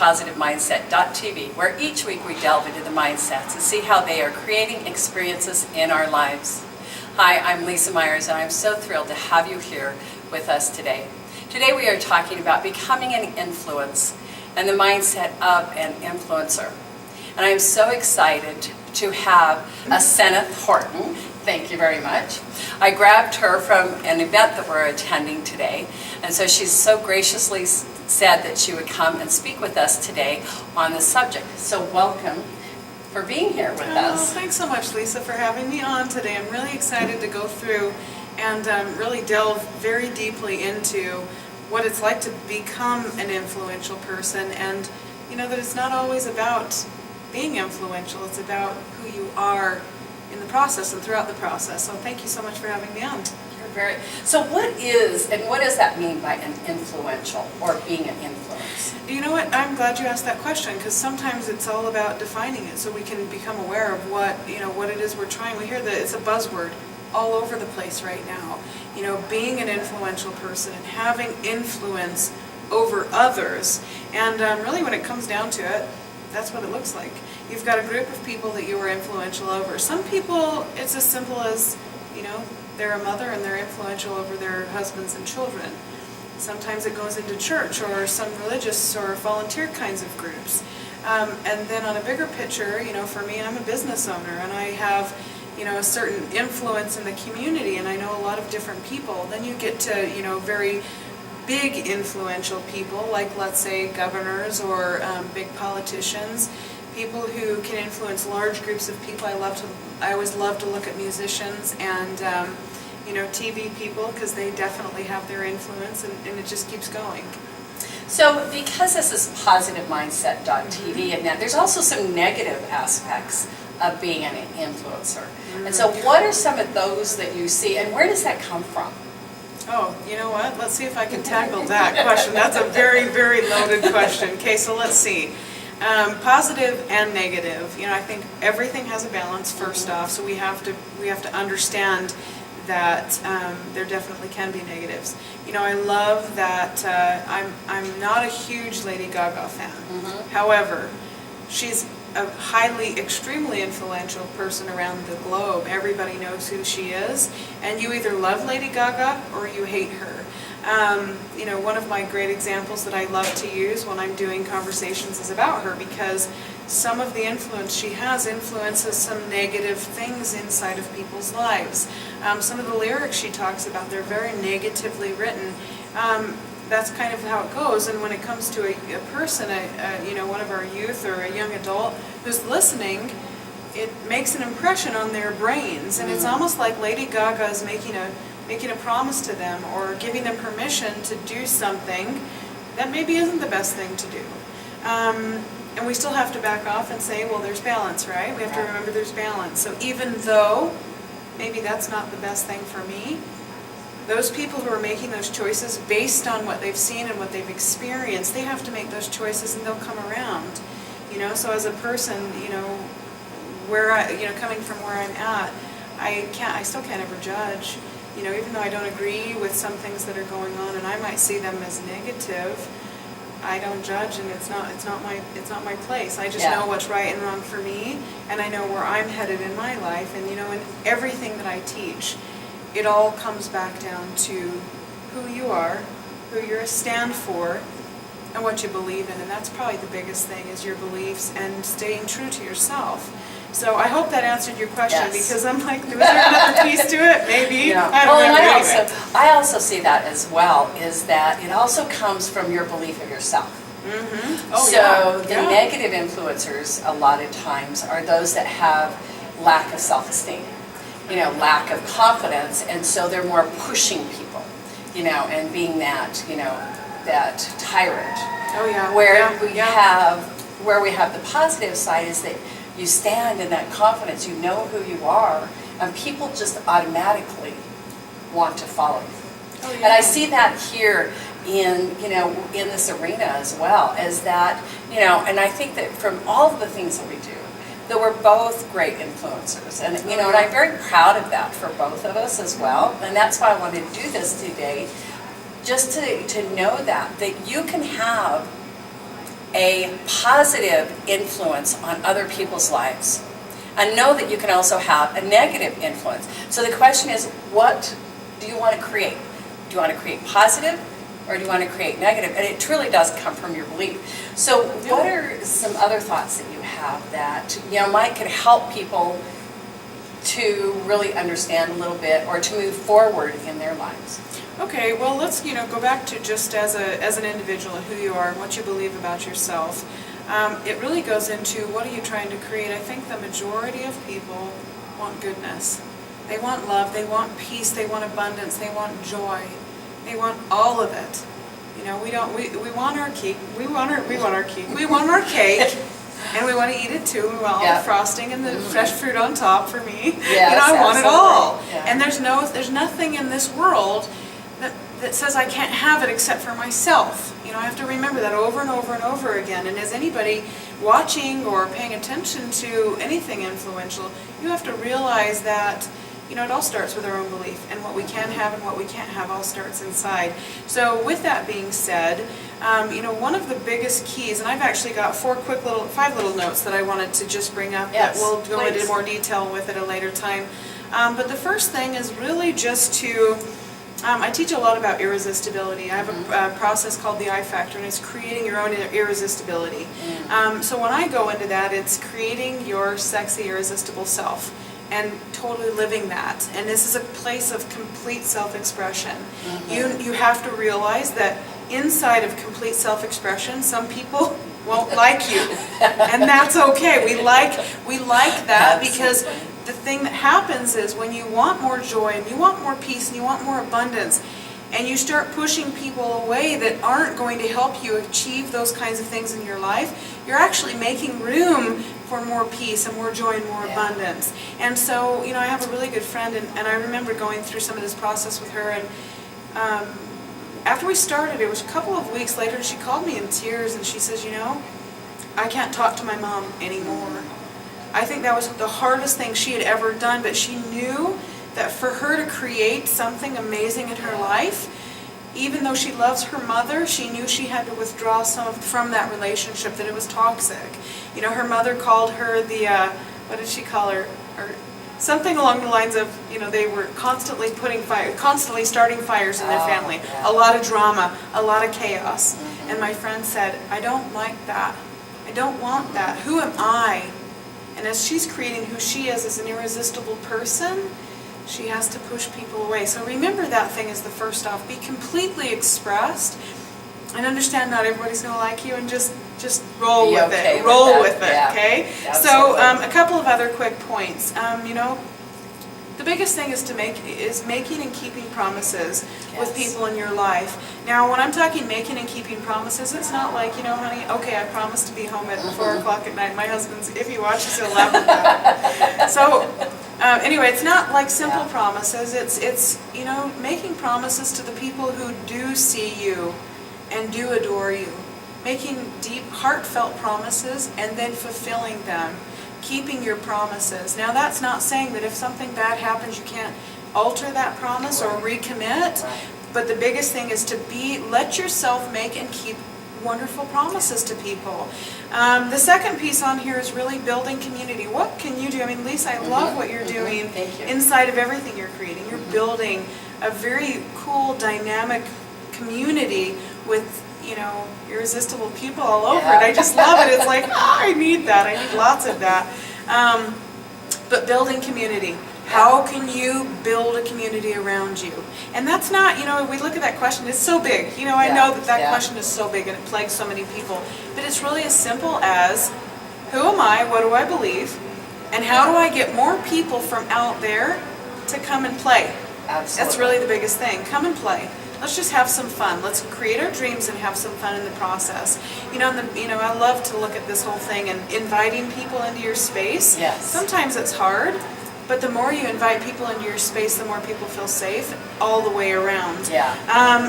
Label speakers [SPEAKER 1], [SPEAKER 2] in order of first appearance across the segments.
[SPEAKER 1] PositiveMindset.tv, where each week we delve into the mindsets and see how they are creating experiences in our lives. Hi, I'm Lisa Myers, and I'm so thrilled to have you here with us today. Today we are talking about becoming an influence and the mindset of an influencer. And I'm so excited to have Seneth Horton. Thank you very much. I grabbed her from an event that we're attending today, and so she's so graciously said that she would come and speak with us today on the subject. So welcome for being here with us.
[SPEAKER 2] Thanks so much, Lisa, for having me on today. I'm really excited to go through and really delve very deeply into what it's like to become an influential person, and that it's not always about being influential, it's about who you are in the process and throughout the process. So thank you so much for having me on.
[SPEAKER 1] So what does that mean by an influential or being an influence?
[SPEAKER 2] You know what, I'm glad you asked that question, because sometimes it's all about defining it so we can become aware of what it is we're trying. We hear that it's a buzzword all over the place right now. Being an influential person and having influence over others. And really when it comes down to it, that's what it looks like. You've got a group of people that you are influential over. Some people, it's as simple as, they're a mother and they're influential over their husbands and children. Sometimes it goes into church or some religious or volunteer kinds of groups. And then on a bigger picture, for me, I'm a business owner and I have, a certain influence in the community, and I know a lot of different people. Then you get to, very big influential people, like let's say governors or big politicians, people who can influence large groups of people. I always love to look at musicians and TV people, because they definitely have their influence, and it just keeps going.
[SPEAKER 1] So because this is PositiveMindset.tv, and there's also some negative aspects of being an influencer. And so what are some of those that you see, and where does that come from?
[SPEAKER 2] Oh, you know what? Let's see if I can tackle that question. That's a very, very loaded question. Okay, so let's see. Positive and negative. I think everything has a balance first off, so we have to understand that there definitely can be negatives. I love that I'm not a huge Lady Gaga fan. However, she's a extremely influential person around the globe. Everybody knows who she is, and you either love Lady Gaga or you hate her. One of my great examples that I love to use when I'm doing conversations is about her, because some of the influence she has influences some negative things inside of people's lives. Some of the lyrics she talks about, they're very negatively written. That's kind of how it goes. And when it comes to a person, one of our youth or a young adult who's listening, it makes an impression on their brains. And it's almost like Lady Gaga is making a promise to them or giving them permission to do something that maybe isn't the best thing to do. And we still have to back off and say, well, there's balance, right? We have to remember there's balance. So even though maybe that's not the best thing for me, those people who are making those choices based on what they've seen and what they've experienced, they have to make those choices and they'll come around. So as a person, coming from where I'm at, I still can't ever judge. Even though I don't agree with some things that are going on, and I might see them as negative, I don't judge, and it's not my place. I just know what's right and wrong for me, and I know where I'm headed in my life. And in everything that I teach, it all comes back down to who you are, who you're a stand for, and what you believe in. And that's probably the biggest thing, is your beliefs and staying true to yourself. So I hope that answered your question, because I'm like, was there another piece to it? Maybe.
[SPEAKER 1] Yeah.
[SPEAKER 2] I don't know.
[SPEAKER 1] I also see that as well, is that it also comes from your belief of yourself. The negative influencers a lot of times are those that have lack of self-esteem, lack of confidence, and so they're more pushing people, and being that, that tyrant. Where we have the positive side is that you stand in that confidence, you know who you are, and people just automatically want to follow you. And I see that here in this arena as well, is that, and I think that from all of the things that we do, that we're both great influencers. And, and I'm very proud of that for both of us as well. And that's why I wanted to do this today, just to know that you can have a positive influence on other people's lives. And know that you can also have a negative influence. So the question is, what do you want to create? Do you want to create positive, or do you want to create negative? And it truly does come from your belief. So what are some other thoughts that you have that, might could help people to really understand a little bit or to move forward in their lives?
[SPEAKER 2] Okay, well, let's go back to just as an individual and who you are and what you believe about yourself. It really goes into what are you trying to create. I think the majority of people want goodness. They want love, they want peace, they want abundance, they want joy. They want all of it. We want our cake. We want our cake. We want our cake. And we want to eat it too. We want all the frosting and the fresh fruit on top for me.
[SPEAKER 1] Yes,
[SPEAKER 2] I want it all.
[SPEAKER 1] Yeah.
[SPEAKER 2] And there's nothing in this world that says I can't have it except for myself. I have to remember that over and over and over again. And as anybody watching or paying attention to anything influential, you have to realize that it all starts with our own belief, and what we can have and what we can't have all starts inside. So with that being said, one of the biggest keys, and I've actually got 5 little notes that I wanted to just bring up that we'll go into more detail with at a later time. But the first thing is really just to, I teach a lot about irresistibility. I have a process called the I Factor, and it's creating your own irresistibility. So when I go into that, it's creating your sexy, irresistible self and totally living that. And this is a place of complete self-expression. You have to realize that inside of complete self-expression, some people won't like you, and that's okay. We like that. Absolutely. Because the thing that happens is when you want more joy and you want more peace and you want more abundance, and you start pushing people away that aren't going to help you achieve those kinds of things in your life, you're actually making room for more peace and more joy and more abundance. And so, I have a really good friend, and I remember going through some of this process with her, and after we started, it was a couple of weeks later, and she called me in tears, and she says, I can't talk to my mom anymore. I think that was the hardest thing she had ever done, but she knew that for her to create something amazing in her life, even though she loves her mother, she knew she had to withdraw from that relationship, that it was toxic. Her mother called her what did she call her? Or something along the lines of, they were constantly constantly starting fires in their family. A lot of drama, a lot of chaos. And my friend said, I don't like that. I don't want that. Who am I? And as she's creating who she is as an irresistible person, she has to push people away. So remember that thing is the first off. Be completely expressed and understand not everybody's going to like you, and just roll with it. Roll with it, okay? So a couple of other quick points. The biggest thing is making and keeping promises with people in your life. Now, when I'm talking making and keeping promises, it's not like, honey, okay, I promise to be home at 4 o'clock at night. My husband's, if he watches, he'll laugh at that. So, anyway, it's not like simple promises. It's making promises to the people who do see you and do adore you. Making deep, heartfelt promises and then fulfilling them. Keeping your promises. Now, that's not saying that if something bad happens, you can't alter that promise or recommit. But the biggest thing is to let yourself make and keep wonderful promises to people. The second piece on here is really building community. What can you do? I mean, Lisa, I love what you're doing inside of everything you're creating. You're building a very cool, dynamic community with, irresistible people all over it. I just love it. It's like, I need that. I need lots of that. But building community. How can you build a community around you? And that's not, we look at that question, it's so big. I know that question is so big and it plagues so many people. But it's really as simple as, who am I, what do I believe, and how do I get more people from out there to come and play? Absolutely. That's really the biggest thing. Come and play. Let's just have some fun. Let's create our dreams and have some fun in the process. I love to look at this whole thing and inviting people into your space. Yes. Sometimes it's hard, but the more you invite people into your space, the more people feel safe all the way around. Yeah.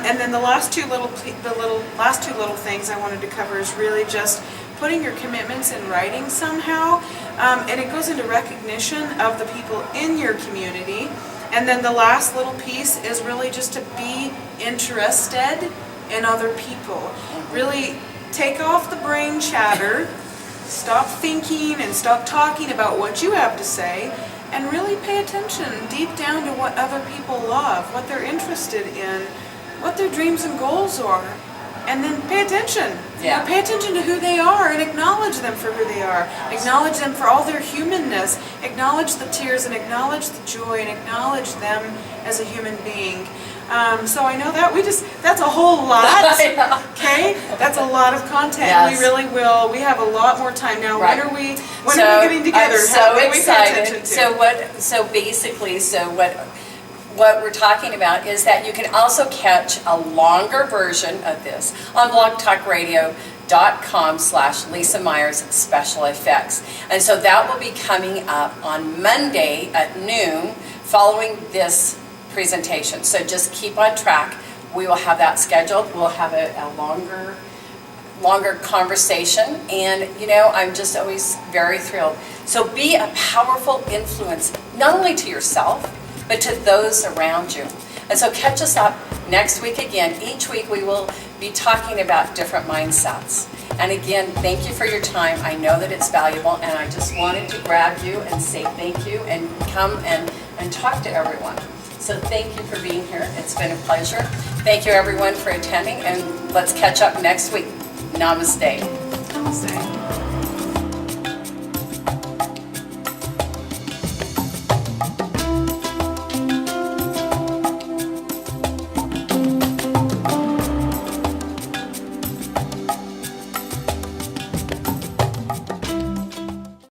[SPEAKER 2] And then the last two little things I wanted to cover is really just putting your commitments in writing somehow, and it goes into recognition of the people in your community. And then the last little piece is really just to be interested in other people. Really take off the brain chatter, stop thinking and stop talking about what you have to say, and really pay attention deep down to what other people love, what they're interested in, what their dreams and goals are. And then pay attention.
[SPEAKER 1] Yeah.
[SPEAKER 2] Pay attention to who they are and acknowledge them for who they are. Acknowledge them for all their humanness. Acknowledge the tears and acknowledge the joy and acknowledge them as a human being. So I know that that's a whole lot. Okay? That's a lot of content.
[SPEAKER 1] Yes.
[SPEAKER 2] We really will. We have a lot more time now.
[SPEAKER 1] Right.
[SPEAKER 2] When are we getting together?
[SPEAKER 1] I'm so
[SPEAKER 2] What do we pay
[SPEAKER 1] excited.
[SPEAKER 2] attention to?
[SPEAKER 1] What we're talking about is that you can also catch a longer version of this on blogtalkradio.com/Lisa Myers Special Effects. And so that will be coming up on Monday at noon following this presentation. So just keep on track. We will have that scheduled. We'll have a longer conversation, and I'm just always very thrilled. So be a powerful influence, not only to yourself, but to those around you. And so catch us up next week again. Each week we will be talking about different mindsets. And again, thank you for your time. I know that it's valuable, and I just wanted to grab you and say thank you and come and talk to everyone. So thank you for being here. It's been a pleasure. Thank you everyone for attending, and let's catch up next week. Namaste.
[SPEAKER 2] Namaste.